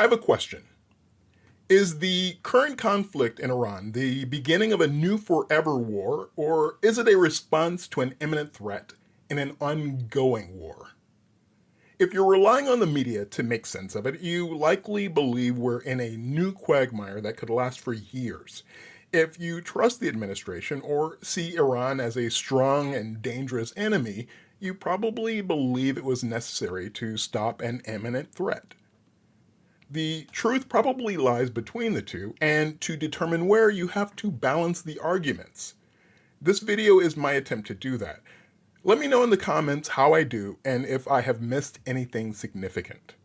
I have a question. Is the current conflict in Iran the beginning of a new forever war, or is it a response to an imminent threat in an ongoing war? If you're relying on the media to make sense of it, you likely believe we're in a new quagmire that could last for years. If you trust the administration or see Iran as a strong and dangerous enemy, you probably believe it was necessary to stop an imminent threat. The truth probably lies between the two, and to determine where, you have to balance the arguments. This video is my attempt to do that. Let me know in the comments how I do and if I have missed anything significant.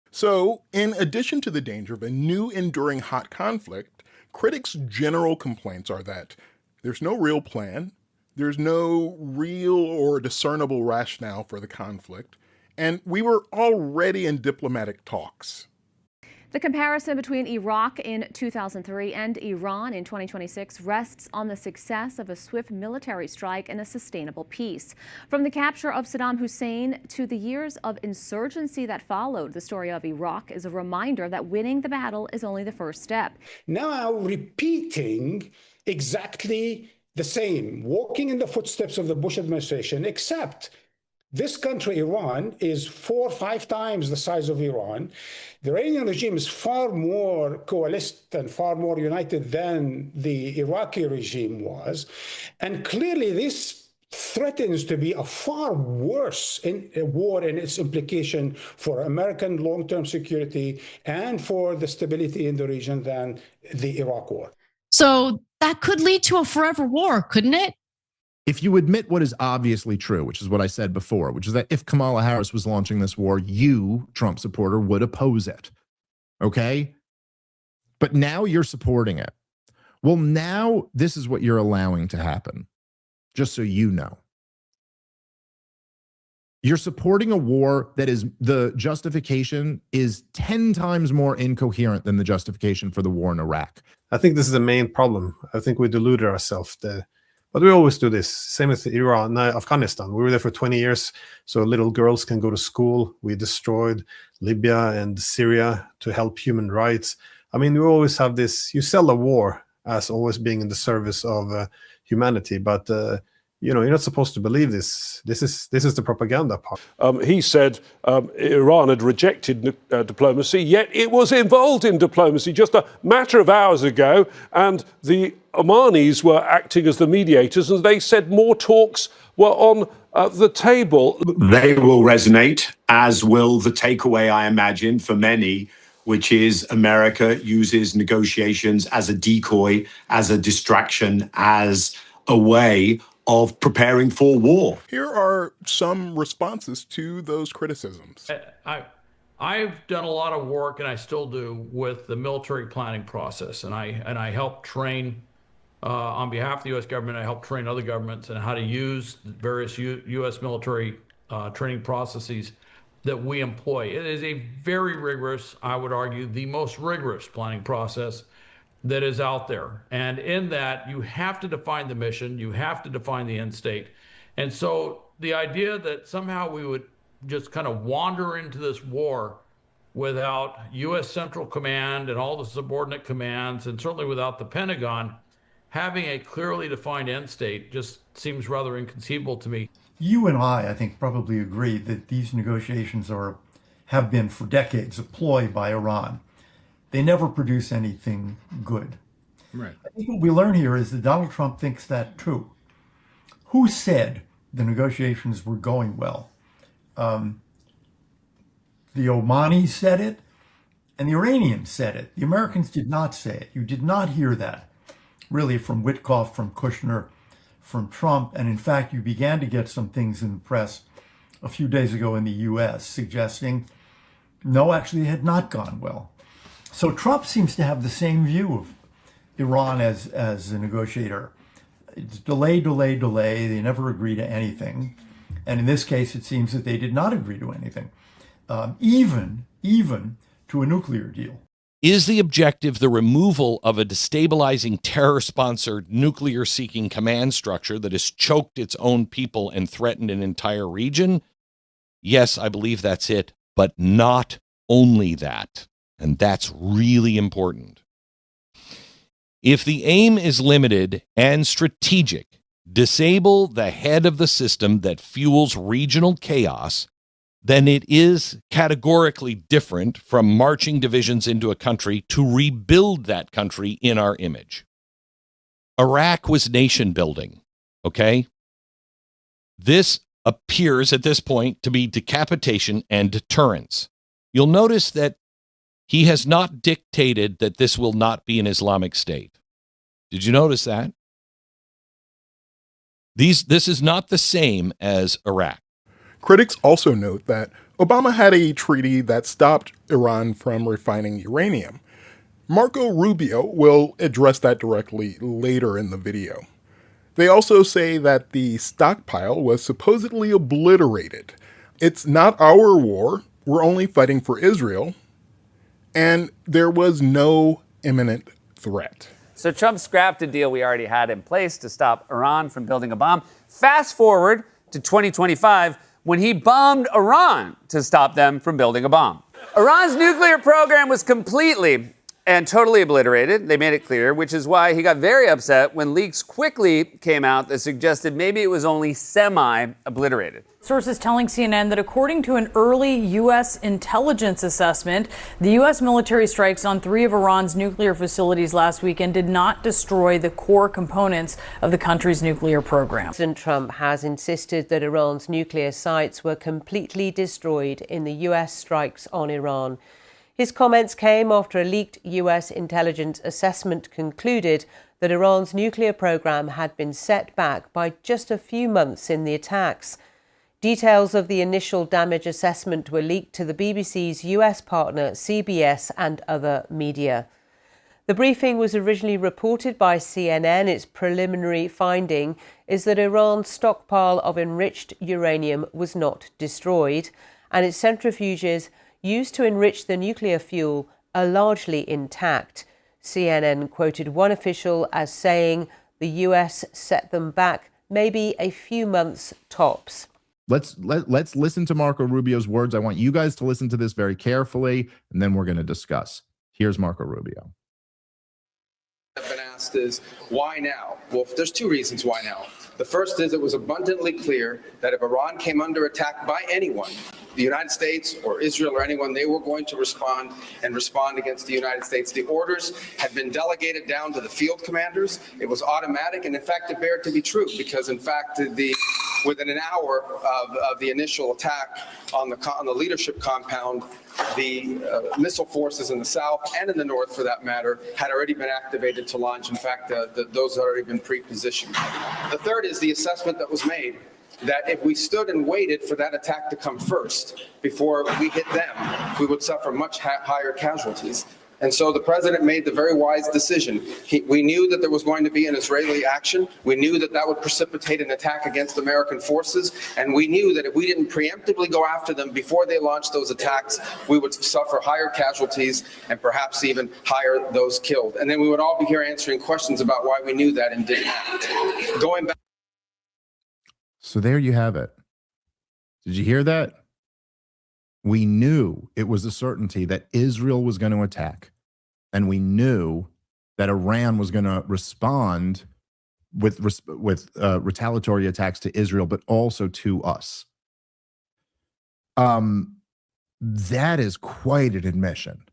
So, in addition to the danger of a new enduring hot conflict, critics' general complaints are that there's no real plan, there's no real or discernible rationale for the conflict, and we were already in diplomatic talks. The comparison between Iraq in 2003 and Iran in 2026 rests on the success of a swift military strike and a sustainable peace. From the capture of Saddam Hussein to the years of insurgency that followed, the story of Iraq is a reminder that winning the battle is only the first step. Now repeating exactly the same, walking in the footsteps of the Bush administration, except this country, Iran, is 4 or 5 times the size of Iran. The Iranian regime is far more coalesced and far more united than the Iraqi regime was. And clearly this threatens to be a far worse war in its implication for American long-term security and for the stability in the region than the Iraq war. So that could lead to a forever war, couldn't it? If you admit what is obviously true, which is what I said before, which is that if Kamala Harris was launching this war, you, Trump supporter, would oppose it. Okay? But now you're supporting it. Well, now this is what you're allowing to happen, just so you know. You're supporting a war that is, the justification is 10 times more incoherent than the justification for the war in Iraq. I think this is the main problem. I think we deluded ourselves. But we always do this. Same with Iran, Afghanistan. We were there for 20 years, so little girls can go to school. We destroyed Libya and Syria to help human rights. I mean, we always have this. You sell a war as always being in the service of humanity, but you know, you're not supposed to believe this. This is the propaganda part. He said Iran had rejected diplomacy, yet it was involved in diplomacy just a matter of hours ago, and the Omanis were acting as the mediators, and they said more talks were on the table. They will resonate, as will the takeaway, I imagine, for many, which is America uses negotiations as a decoy, as a distraction, as a way of preparing for war. Here are some responses to those criticisms. I've done a lot of work, and I still do, with the military planning process, and I help train on behalf of the U.S. government. I help train other governments on how to use various U.S. military training processes that we employ. It is a very rigorous, I would argue, the most rigorous planning process that is out there. And in that, you have to define the mission, you have to define the end state. And so the idea that somehow we would just kind of wander into this war without U.S. Central Command and all the subordinate commands, and certainly without the Pentagon, having a clearly defined end state just seems rather inconceivable to me. You and I think, probably agree that these negotiations have been for decades a ploy by Iran. They never produce anything good. Right. I think what we learn here is that Donald Trump thinks that too. Who said the negotiations were going well? The Omanis said it, and the Iranians said it. The Americans did not say it. You did not hear that, really, from Witkoff, from Kushner, from Trump. And in fact, you began to get some things in the press a few days ago in the U.S. suggesting, no, actually, it had not gone well. So Trump seems to have the same view of Iran as a negotiator. It's delay, delay, delay. They never agree to anything. And in this case, it seems that they did not agree to anything, even to a nuclear deal. Is the objective the removal of a destabilizing terror-sponsored, nuclear-seeking command structure that has choked its own people and threatened an entire region? Yes, I believe that's it, but not only that. And that's really important. If the aim is limited and strategic, disable the head of the system that fuels regional chaos, then it is categorically different from marching divisions into a country to rebuild that country in our image. Iraq was nation building, okay? This appears at this point to be decapitation and deterrence. You'll notice that he has not dictated that this will not be an Islamic state. Did you notice that? This is not the same as Iraq. Critics also note that Obama had a treaty that stopped Iran from refining uranium. Marco Rubio will address that directly later in the video. They also say that the stockpile was supposedly obliterated. It's not our war, we're only fighting for Israel, and there was no imminent threat. So Trump scrapped a deal we already had in place to stop Iran from building a bomb. Fast forward to 2025, when he bombed Iran to stop them from building a bomb. Iran's nuclear program was completely and totally obliterated. They made it clear, which is why he got very upset when leaks quickly came out that suggested maybe it was only semi-obliterated. Sources telling CNN that according to an early U.S. intelligence assessment, the U.S. military strikes on 3 of Iran's nuclear facilities last weekend did not destroy the core components of the country's nuclear program. President Trump has insisted that Iran's nuclear sites were completely destroyed in the U.S. strikes on Iran. His comments came after a leaked U.S. intelligence assessment concluded that Iran's nuclear program had been set back by just a few months in the attacks. Details of the initial damage assessment were leaked to the BBC's US partner CBS and other media. The briefing was originally reported by CNN. Its preliminary finding is that Iran's stockpile of enriched uranium was not destroyed, and its centrifuges used to enrich the nuclear fuel are largely intact. CNN quoted one official as saying the US set them back maybe a few months tops. Let's listen to Marco Rubio's words. I want you guys to listen to this very carefully, and then we're going to discuss. Here's Marco Rubio. I've been asked is, why now? Well, there's 2 reasons why now. The first is it was abundantly clear that if Iran came under attack by anyone, the United States or Israel or anyone, they were going to respond against the United States. The orders had been delegated down to the field commanders. It was automatic, and in fact, it bared to be true because, in fact, within an hour of the initial attack on the leadership compound, the missile forces in the south and in the north, for that matter, had already been activated to launch. In fact, those had already been pre-positioned. The third is the assessment that was made that if we stood and waited for that attack to come first before we hit them, we would suffer much higher casualties. And so the president made the very wise decision. We knew that there was going to be an Israeli action. We knew that that would precipitate an attack against American forces. And we knew that if we didn't preemptively go after them before they launched those attacks, we would suffer higher casualties and perhaps even higher those killed. And then we would all be here answering questions about why we knew that and didn't act. Going back. So there you have it. Did you hear that? We knew it was a certainty that Israel was going to attack, and we knew that Iran was going to respond with retaliatory attacks to Israel, but also to us. That is quite an admission,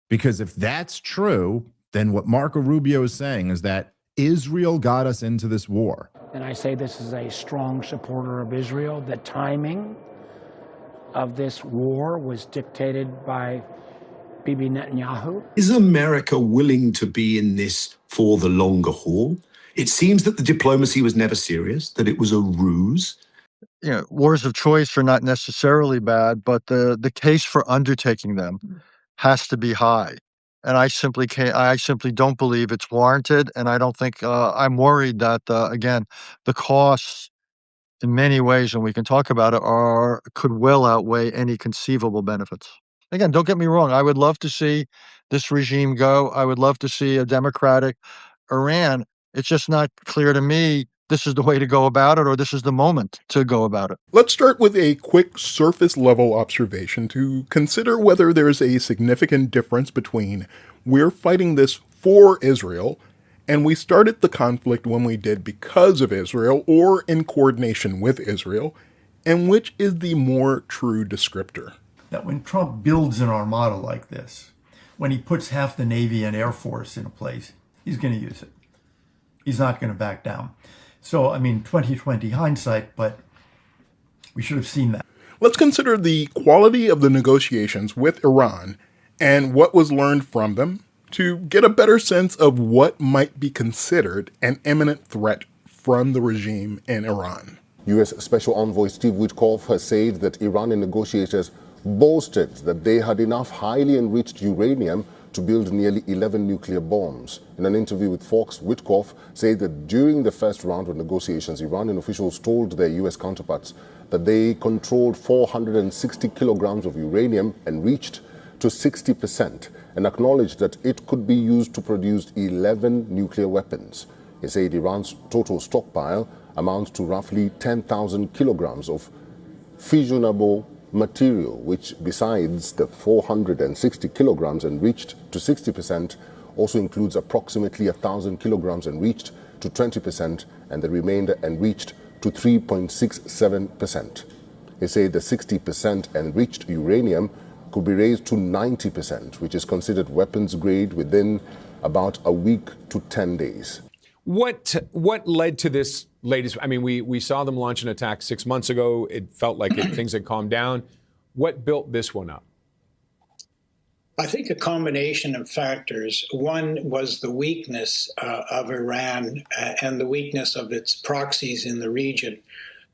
because if that's true, then what Marco Rubio is saying is that Israel got us into this war. And I say this as a strong supporter of Israel. The timing of this war was dictated by Bibi Netanyahu. Is America willing to be in this for the longer haul? It seems that the diplomacy was never serious, that it was a ruse. You know, wars of choice are not necessarily bad, but the case for undertaking them has to be high. And I simply don't believe it's warranted. And I don't think, I'm worried that, again, the costs in many ways, and we can talk about it, could well outweigh any conceivable benefits. Again, don't get me wrong. I would love to see this regime go. I would love to see a democratic Iran. It's just not clear to me this is the way to go about it, or this is the moment to go about it. Let's start with a quick surface level observation to consider whether there's a significant difference between we're fighting this for Israel and we started the conflict when we did because of Israel or in coordination with Israel, and which is the more true descriptor. That when Trump builds an armada like this, when he puts half the Navy and Air Force in a place, he's going to use it. He's not going to back down. So, 2020 hindsight, but we should have seen that. Let's consider the quality of the negotiations with Iran and what was learned from them to get a better sense of what might be considered an imminent threat from the regime in Iran. U.S. Special Envoy Steve Witkoff has said that Iranian negotiators boasted that they had enough highly enriched uranium to build nearly 11 nuclear bombs. In an interview with Fox, Witkoff said that during the first round of negotiations, Iranian officials told their U.S. counterparts that they controlled 460 kilograms of uranium enriched to 60% and acknowledged that it could be used to produce 11 nuclear weapons. He said Iran's total stockpile amounts to roughly 10,000 kilograms of fissionable material, which besides the 460 kilograms enriched to 60% also includes approximately 1,000 kilograms enriched to 20% and the remainder enriched to 3.67%. He said the 60% enriched uranium could be raised to 90%, which is considered weapons grade within about a week to 10 days. What led to this latest? We saw them launch an attack 6 months ago. It felt like things had calmed down. What built this one up? I think a combination of factors. One was the weakness of Iran and the weakness of its proxies in the region.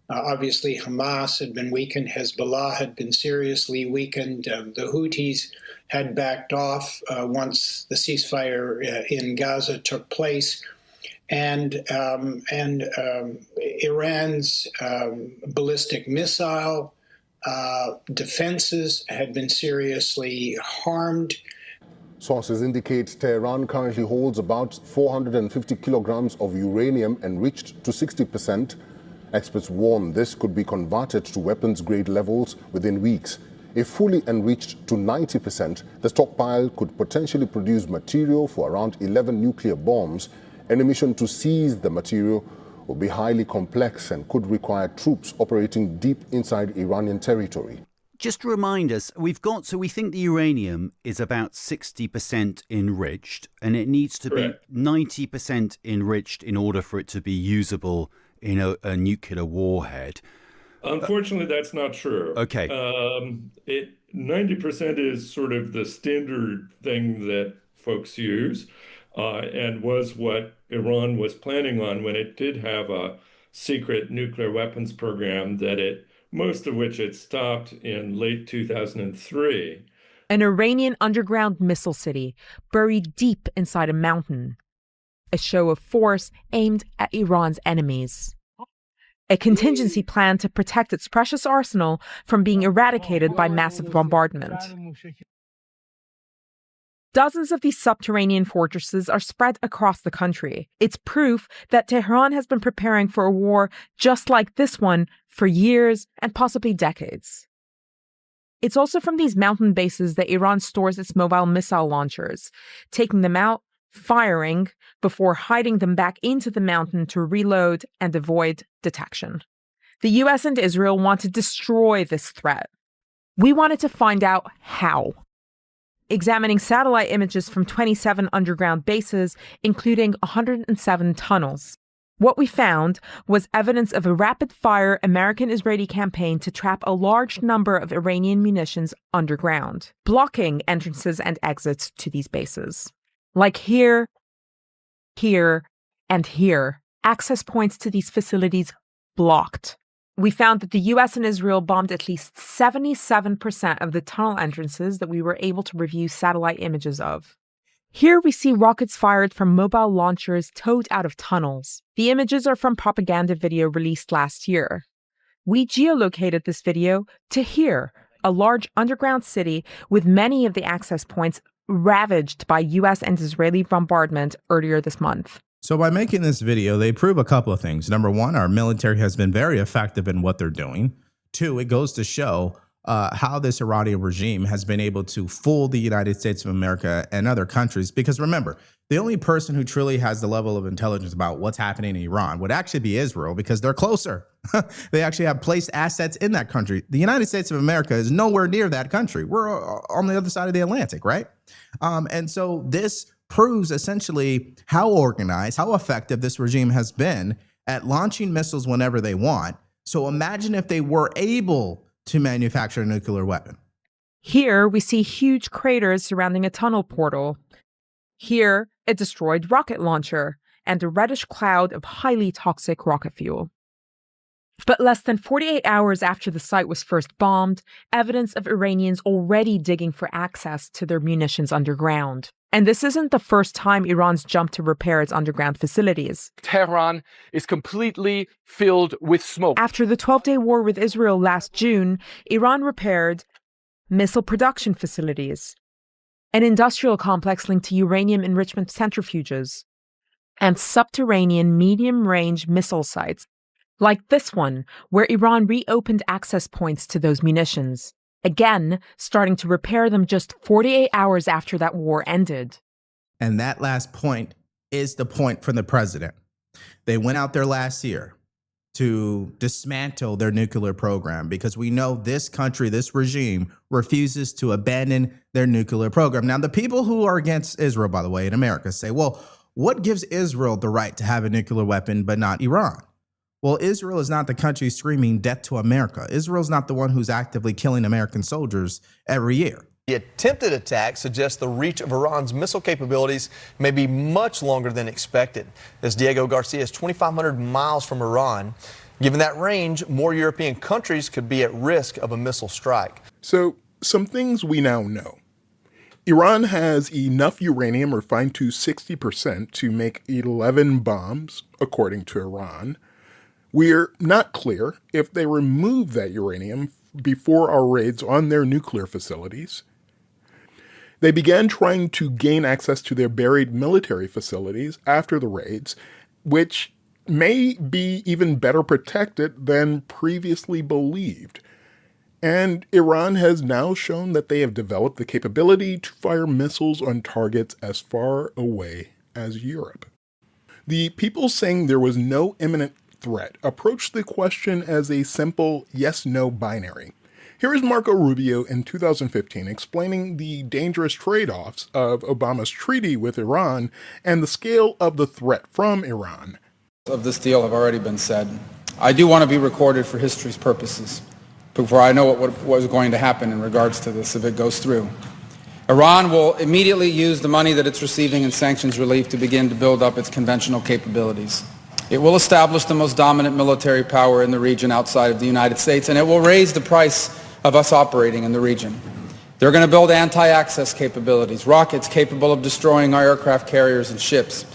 Obviously, Hamas had been weakened. Hezbollah had been seriously weakened. The Houthis had backed off once the ceasefire in Gaza took place. And Iran's ballistic missile defenses had been seriously harmed. Sources indicate Tehran currently holds about 450 kilograms of uranium enriched to 60%. Experts warn this could be converted to weapons-grade levels within weeks. If fully enriched to 90%, the stockpile could potentially produce material for around 11 nuclear bombs. Any mission to seize the material will be highly complex and could require troops operating deep inside Iranian territory. Just to remind us, we think the uranium is about 60% enriched, and it needs to be 90% enriched in order for it to be usable in a nuclear warhead. Unfortunately, that's not true. Okay. 90% is sort of the standard thing that folks use, and was what Iran was planning on when it did have a secret nuclear weapons program most of which it stopped in late 2003. An Iranian underground missile city buried deep inside a mountain. A show of force aimed at Iran's enemies. A contingency plan to protect its precious arsenal from being eradicated by massive bombardment. Dozens of these subterranean fortresses are spread across the country. It's proof that Tehran has been preparing for a war just like this one for years and possibly decades. It's also from these mountain bases that Iran stores its mobile missile launchers, taking them out, firing, before hiding them back into the mountain to reload and avoid detection. The US and Israel want to destroy this threat. We wanted to find out how. Examining satellite images from 27 underground bases, including 107 tunnels. What we found was evidence of a rapid-fire American-Israeli campaign to trap a large number of Iranian munitions underground, blocking entrances and exits to these bases. Like here, and here, access points to these facilities blocked. We found that the US and Israel bombed at least 77% of the tunnel entrances that we were able to review satellite images of. Here we see rockets fired from mobile launchers towed out of tunnels. The images are from propaganda video released last year. We geolocated this video to here, a large underground city with many of the access points ravaged by US and Israeli bombardment earlier this month. So by making this video, they prove a couple of things. Number one, our military has been very effective in what they're doing. Two, it goes to show how this Iranian regime has been able to fool the United States of America and other countries. Because remember, the only person who truly has the level of intelligence about what's happening in Iran would actually be Israel, because they're closer. They actually have placed assets in that country. The United States of America is nowhere near that country. We're on the other side of the Atlantic, right? And so this proves essentially how organized, how effective this regime has been at launching missiles whenever they want. So imagine if they were able to manufacture a nuclear weapon. Here we see huge craters surrounding a tunnel portal. Here, a destroyed rocket launcher and a reddish cloud of highly toxic rocket fuel. But less than 48 hours after the site was first bombed, evidence of Iranians already digging for access to their munitions underground. And this isn't the first time Iran's jumped to repair its underground facilities. Tehran is completely filled with smoke. After the 12-day war with Israel last June, Iran repaired missile production facilities, an industrial complex linked to uranium enrichment centrifuges, and subterranean medium-range missile sites, like this one, where Iran reopened access points to those munitions, again starting to repair them just 48 hours after that war ended. And that last point is the point from the president. They went out there last year to dismantle their nuclear program because we know this country, this regime, refuses to abandon their nuclear program. Now, the people who are against Israel, by the way, in America say, well, what gives Israel the right to have a nuclear weapon but not Iran? Well, Israel is not the country screaming death to America. Israel's not the one who's actively killing American soldiers every year. The attempted attack suggests the reach of Iran's missile capabilities may be much longer than expected, as Diego Garcia is 2,500 miles from Iran. Given that range, more European countries could be at risk of a missile strike. So, some things we now know. Iran has enough uranium refined to 60% to make 11 bombs, according to Iran. We're not clear if they remove that uranium before our raids on their nuclear facilities. They began trying to gain access to their buried military facilities after the raids, which may be even better protected than previously believed. And Iran has now shown that they have developed the capability to fire missiles on targets as far away as Europe. The people saying there was no imminent threat approached the question as a simple yes-no binary. Here is Marco Rubio in 2015 explaining the dangerous trade-offs of Obama's treaty with Iran and the scale of the threat from Iran. Of this deal have already been said. I do want to be recorded for history's purposes before I know what was going to happen in regards to this if it goes through. Iran will immediately use the money that it's receiving in sanctions relief to begin to build up its conventional capabilities. It will establish the most dominant military power in the region outside of the United States, and it will raise the price of us operating in the region. They're going to build anti-access capabilities, rockets capable of destroying our aircraft carriers and ships,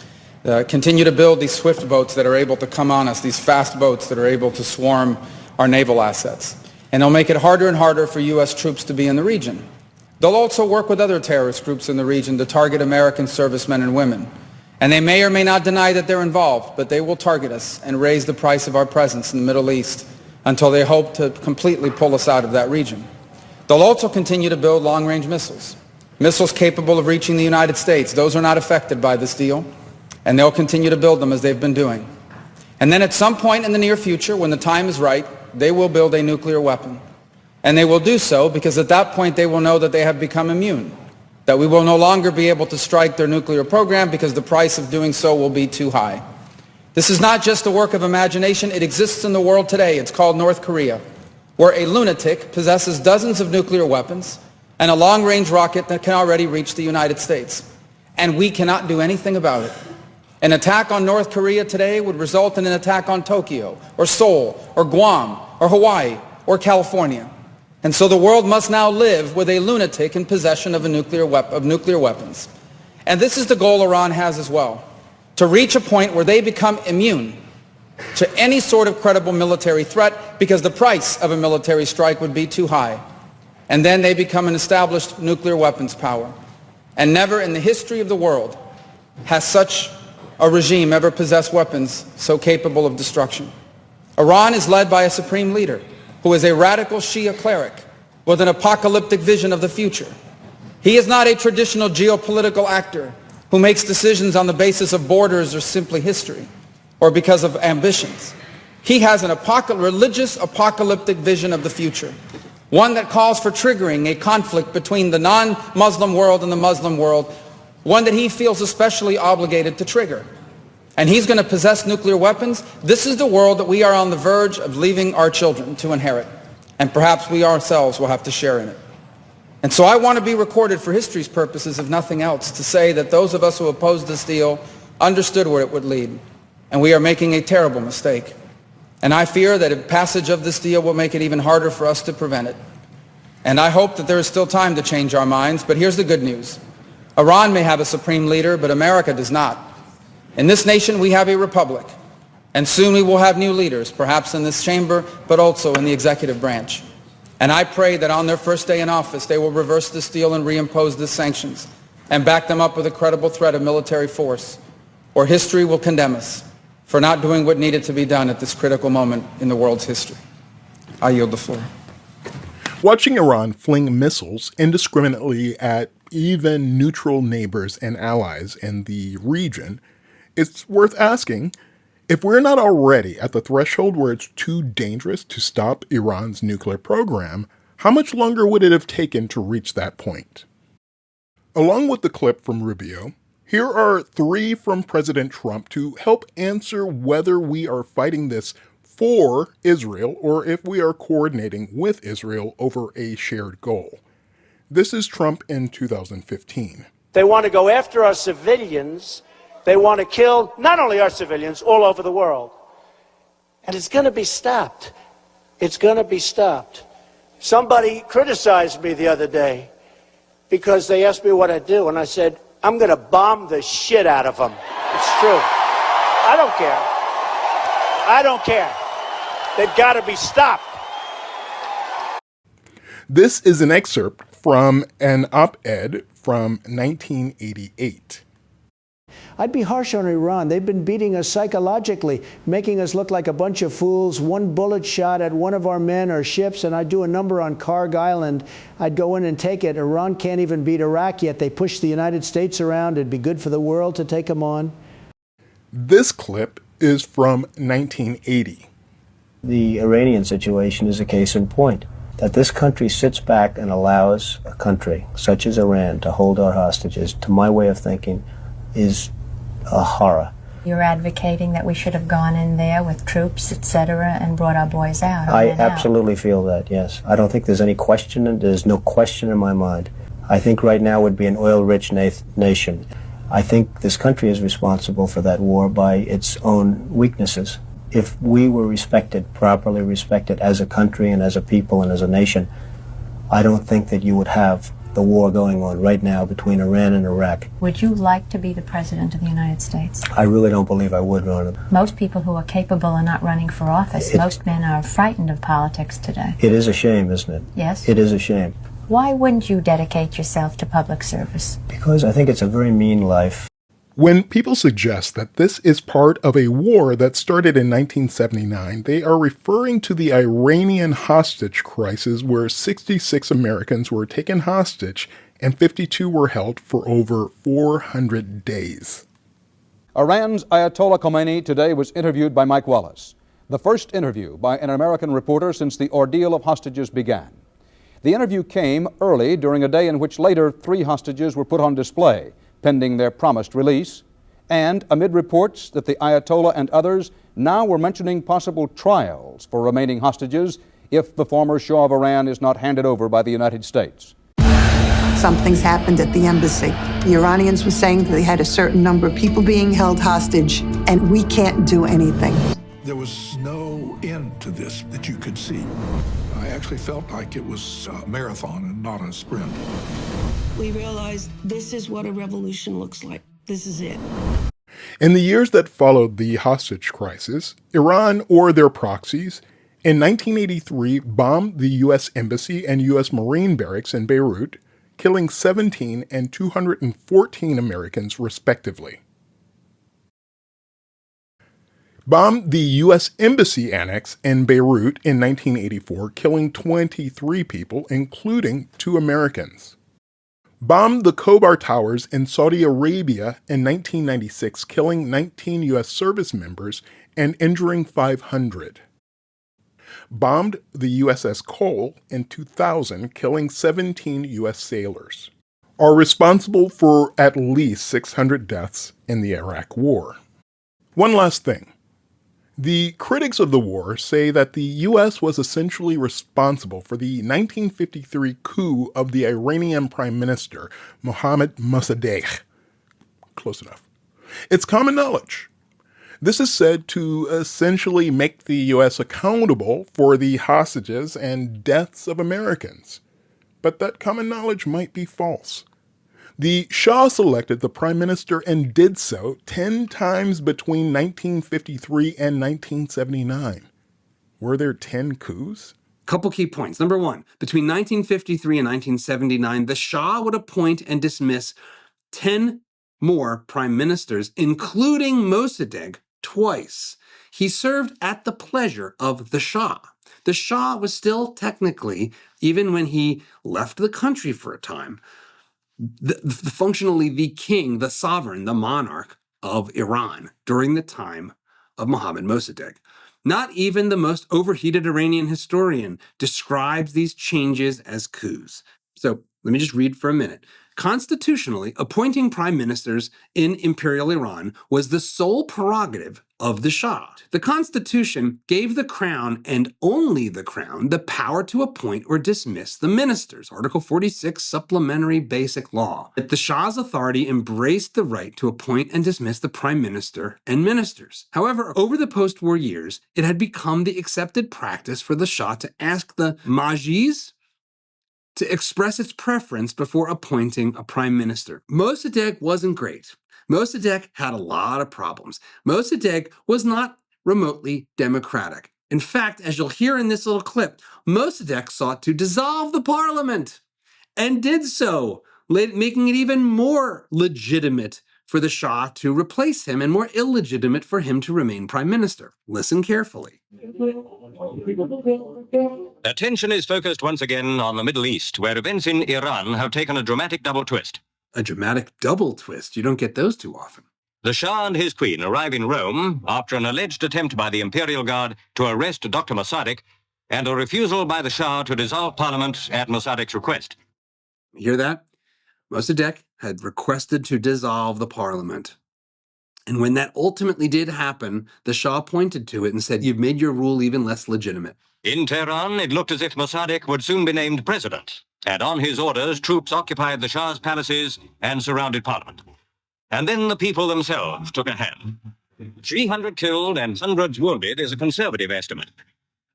continue to build these swift boats that are able to come on us, these fast boats that are able to swarm our naval assets. And they'll make it harder and harder for U.S. troops to be in the region. They'll also work with other terrorist groups in the region to target American servicemen and women. And they may or may not deny that they're involved, but they will target us and raise the price of our presence in the Middle East until they hope to completely pull us out of that region. They'll also continue to build long-range missiles, missiles capable of reaching the United States. Those are not affected by this deal, and they'll continue to build them as they've been doing. And then at some point in the near future, when the time is right, they will build a nuclear weapon. And they will do so because at that point they will know that they have become immune, that we will no longer be able to strike their nuclear program because the price of doing so will be too high. This is not just a work of imagination. It exists in the world today. It's called North Korea, where a lunatic possesses dozens of nuclear weapons and a long-range rocket that can already reach the United States. And we cannot do anything about it. An attack on North Korea today would result in an attack on Tokyo, or Seoul, or Guam, or Hawaii, or California. And so the world must now live with a lunatic in possession of nuclear weapons. And this is the goal Iran has as well, to reach a point where they become immune to any sort of credible military threat because the price of a military strike would be too high. And then they become an established nuclear weapons power. And never in the history of the world has such a regime ever possess weapons so capable of destruction. Iran is led by a supreme leader who is a radical Shia cleric with an apocalyptic vision of the future. He is not a traditional geopolitical actor who makes decisions on the basis of borders or simply history or because of ambitions. He has an religious apocalyptic vision of the future, one that calls for triggering a conflict between the non-Muslim world and the Muslim world, one that he feels especially obligated to trigger. And he's going to possess nuclear weapons. This is the world that we are on the verge of leaving our children to inherit, and perhaps we ourselves will have to share in it. And so I want to be recorded for history's purposes, if nothing else, to say that those of us who opposed this deal understood where it would lead, and we are making a terrible mistake. And I fear that a passage of this deal will make it even harder for us to prevent it. And I hope that there is still time to change our minds, but here's the good news. Iran may have a supreme leader, but America does not. In this nation, we have a republic, and soon we will have new leaders, perhaps in this chamber, but also in the executive branch. And I pray that on their first day in office, they will reverse this deal and reimpose the sanctions and back them up with a credible threat of military force, or history will condemn us for not doing what needed to be done at this critical moment in the world's history. I yield the floor. Watching Iran fling missiles indiscriminately at even neutral neighbors and allies in the region, it's worth asking, if we're not already at the threshold where it's too dangerous to stop Iran's nuclear program, how much longer would it have taken to reach that point? Along with the clip from Rubio, here are 3 from President Trump to help answer whether we are fighting this for Israel or if we are coordinating with Israel over a shared goal. This is Trump in 2015. They want to go after our civilians. They want to kill not only our civilians, all over the world. And it's going to be stopped. It's going to be stopped. Somebody criticized me the other day because they asked me what I do, and I said, I'm going to bomb the shit out of them. It's true. I don't care. I don't care. They've got to be stopped. This is an excerpt from an op-ed from 1988. I'd be harsh on Iran. They've been beating us psychologically, making us look like a bunch of fools. One bullet shot at one of our men or ships, and I'd do a number on Karg Island. I'd go in and take it. Iran can't even beat Iraq yet. They push the United States around. It'd be good for the world to take them on. This clip is from 1980. The Iranian situation is a case in point. That this country sits back and allows a country such as Iran to hold our hostages, to my way of thinking, is a horror. You're advocating that we should have gone in there with troops, etc., and brought our boys out. I absolutely feel that, yes. I don't think there's any question, and there's no question in my mind. I think right now would be an oil-rich nation. I think this country is responsible for that war by its own weaknesses. If we were respected, properly respected as a country and as a people and as a nation, I don't think that you would have the war going on right now between Iran and Iraq. Would you like to be the President of the United States? I really don't believe I would, Ronna. Most people who are capable are not running for office. Most men are frightened of politics today. It is a shame, isn't it? Yes. It is a shame. Why wouldn't you dedicate yourself to public service? Because I think it's a very mean life. When people suggest that this is part of a war that started in 1979, they are referring to the Iranian hostage crisis where 66 Americans were taken hostage and 52 were held for over 400 days. Iran's Ayatollah Khomeini today was interviewed by Mike Wallace, the first interview by an American reporter since the ordeal of hostages began. The interview came early during a day in which later 3 hostages were put on display, pending their promised release, and amid reports that the Ayatollah and others now were mentioning possible trials for remaining hostages if the former Shah of Iran is not handed over by the United States. Something's happened at the embassy. The Iranians were saying that they had a certain number of people being held hostage, and we can't do anything. There was no end to this that you could see. I actually felt like it was a marathon and not a sprint. We realized this is what a revolution looks like. This is it. In the years that followed the hostage crisis, Iran or their proxies in 1983 bombed the U.S. Embassy and U.S. Marine barracks in Beirut, killing 17 and 214 Americans respectively. bombed the U.S. Embassy Annex in Beirut in 1984, killing 23 people, including 2 Americans. Bombed the Khobar Towers in Saudi Arabia in 1996, killing 19 U.S. service members and injuring 500. Bombed the USS Cole in 2000, killing 17 U.S. sailors. Are responsible for at least 600 deaths in the Iraq War. One last thing. The critics of the war say that the U.S. was essentially responsible for the 1953 coup of the Iranian Prime Minister, Mohammad Mossadegh. Close enough. It's common knowledge. This is said to essentially make the U.S. accountable for the hostages and deaths of Americans. But that common knowledge might be false. The Shah selected the prime minister and did so 10 times between 1953 and 1979. Were there 10 coups? Couple key points. Number one, between 1953 and 1979, the Shah would appoint and dismiss 10 more prime ministers, including Mossadegh, twice. He served at the pleasure of the Shah. The Shah was still technically, even when he left the country for a time, functionally the king, the sovereign, the monarch of Iran during the time of Mohammad Mossadegh. Not even the most overheated Iranian historian describes these changes as coups. So let me just read for a minute. Constitutionally, appointing prime ministers in Imperial Iran was the sole prerogative of the Shah. The Constitution gave the crown, and only the crown, the power to appoint or dismiss the ministers. Article 46, Supplementary Basic Law. The Shah's authority embraced the right to appoint and dismiss the prime minister and ministers. However, over the post-war years, it had become the accepted practice for the Shah to ask the Majlis to express its preference before appointing a prime minister. Mossadegh wasn't great. Mossadegh had a lot of problems. Mossadegh was not remotely democratic. In fact, as you'll hear in this little clip, Mossadegh sought to dissolve the parliament and did so, making it even more legitimate for the Shah to replace him and more illegitimate for him to remain prime minister. Listen carefully. Attention is focused once again on the Middle East, where events in Iran have taken a dramatic double twist. A dramatic double twist? You don't get those too often. The Shah and his queen arrive in Rome after an alleged attempt by the Imperial Guard to arrest Dr. Mossadegh and a refusal by the Shah to dissolve parliament at Mossadegh's request. You hear that? Mossadegh had requested to dissolve the parliament. And when that ultimately did happen, the Shah pointed to it and said, "You've made your rule even less legitimate." In Tehran, it looked as if Mossadegh would soon be named president, and on his orders, troops occupied the Shah's palaces and surrounded parliament. And then the people themselves took a hand. 300 killed and hundreds wounded is a conservative estimate.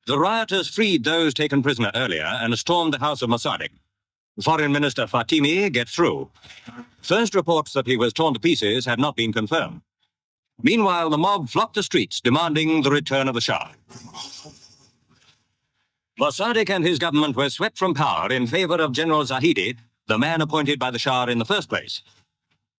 The rioters freed those taken prisoner earlier and stormed the house of Mossadegh. Foreign Minister Fatimi gets through. First reports that he was torn to pieces had not been confirmed. Meanwhile, the mob flocked the streets, demanding the return of the Shah. Mossadegh and his government were swept from power in favor of General Zahedi, the man appointed by the Shah in the first place.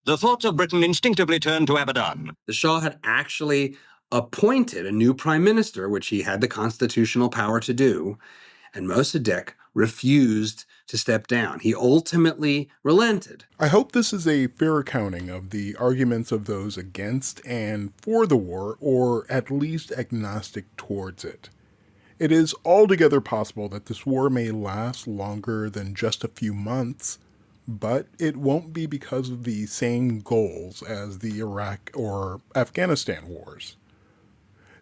The thoughts of Britain instinctively turned to Abadan. The Shah had actually appointed a new prime minister, which he had the constitutional power to do, and Mossadegh refused to step down. He ultimately relented. I hope this is a fair accounting of the arguments of those against and for the war, or at least agnostic towards it. It is altogether possible that this war may last longer than just a few months, but it won't be because of the same goals as the Iraq or Afghanistan wars.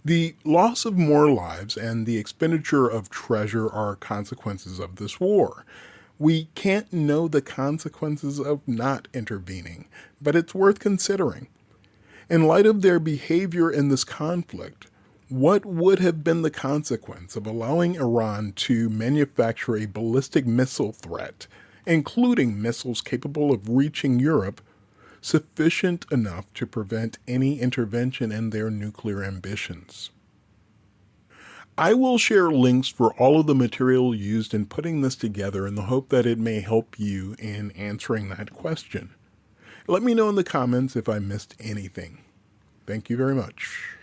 The loss of more lives and the expenditure of treasure are consequences of this war. We can't know the consequences of not intervening, but it's worth considering. In light of their behavior in this conflict, what would have been the consequence of allowing Iran to manufacture a ballistic missile threat, including missiles capable of reaching Europe, sufficient enough to prevent any intervention in their nuclear ambitions? I will share links for all of the material used in putting this together in the hope that it may help you in answering that question. Let me know in the comments if I missed anything. Thank you very much.